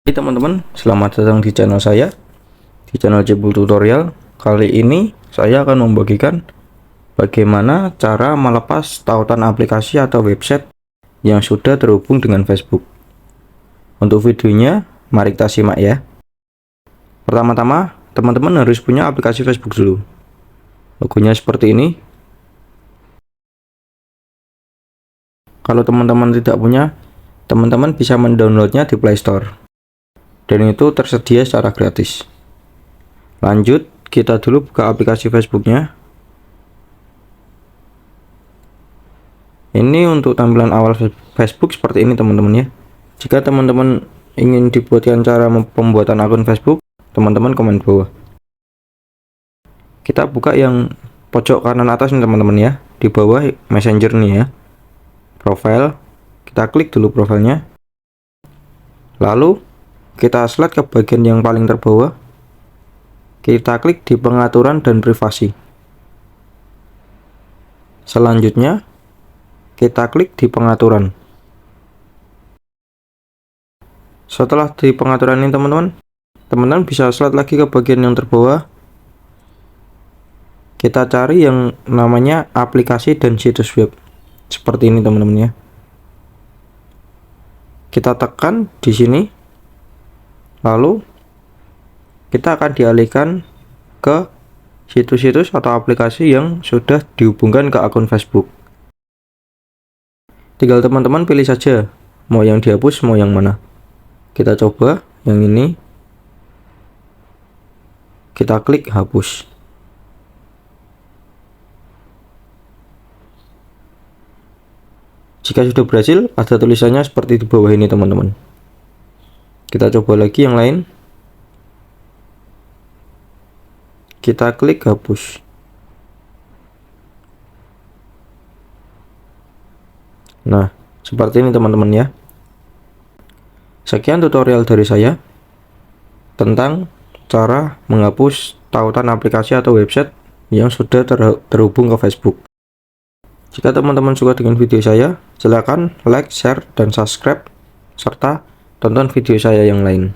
Hai teman-teman, selamat datang di channel saya, di channel Jebul Tutorial. Kali ini saya akan membagikan bagaimana cara melepas tautan aplikasi atau website yang sudah terhubung dengan Facebook. Untuk videonya, mari kita simak ya. Pertama-tama, teman-teman harus punya aplikasi Facebook dulu. Logonya seperti ini. Kalau teman-teman tidak punya, teman-teman bisa mendownloadnya di Play Store. Dan itu tersedia secara gratis. Lanjut, kita dulu buka aplikasi Facebooknya. Ini untuk tampilan awal Facebook seperti ini teman-teman ya. Jika teman-teman ingin dibuatkan cara pembuatan akun Facebook, teman-teman komen bawah. Kita buka yang pojok kanan atas nih teman-teman ya, di bawah Messenger nih ya. Profile, kita klik dulu profilnya. Lalu kita slide ke bagian yang paling terbawah. Kita klik di pengaturan dan privasi. Selanjutnya, kita klik di pengaturan. Setelah di pengaturan ini teman-teman bisa slide lagi ke bagian yang terbawah. Kita cari yang namanya aplikasi dan situs web. Seperti ini teman-teman ya. Kita tekan di sini. Lalu kita akan dialihkan ke situs-situs atau aplikasi yang sudah dihubungkan ke akun Facebook. Tinggal teman-teman pilih saja mau yang dihapus mau yang mana. Kita coba yang ini. Kita klik hapus. Jika sudah berhasil, ada tulisannya seperti di bawah ini teman-teman. Kita coba lagi yang lain. Kita klik hapus. Nah, seperti ini teman-teman ya. Sekian tutorial dari saya tentang cara menghapus tautan aplikasi atau website yang sudah terhubung ke Facebook. Jika teman-teman suka dengan video saya, silakan like, share, dan subscribe, serta tonton video saya yang lain.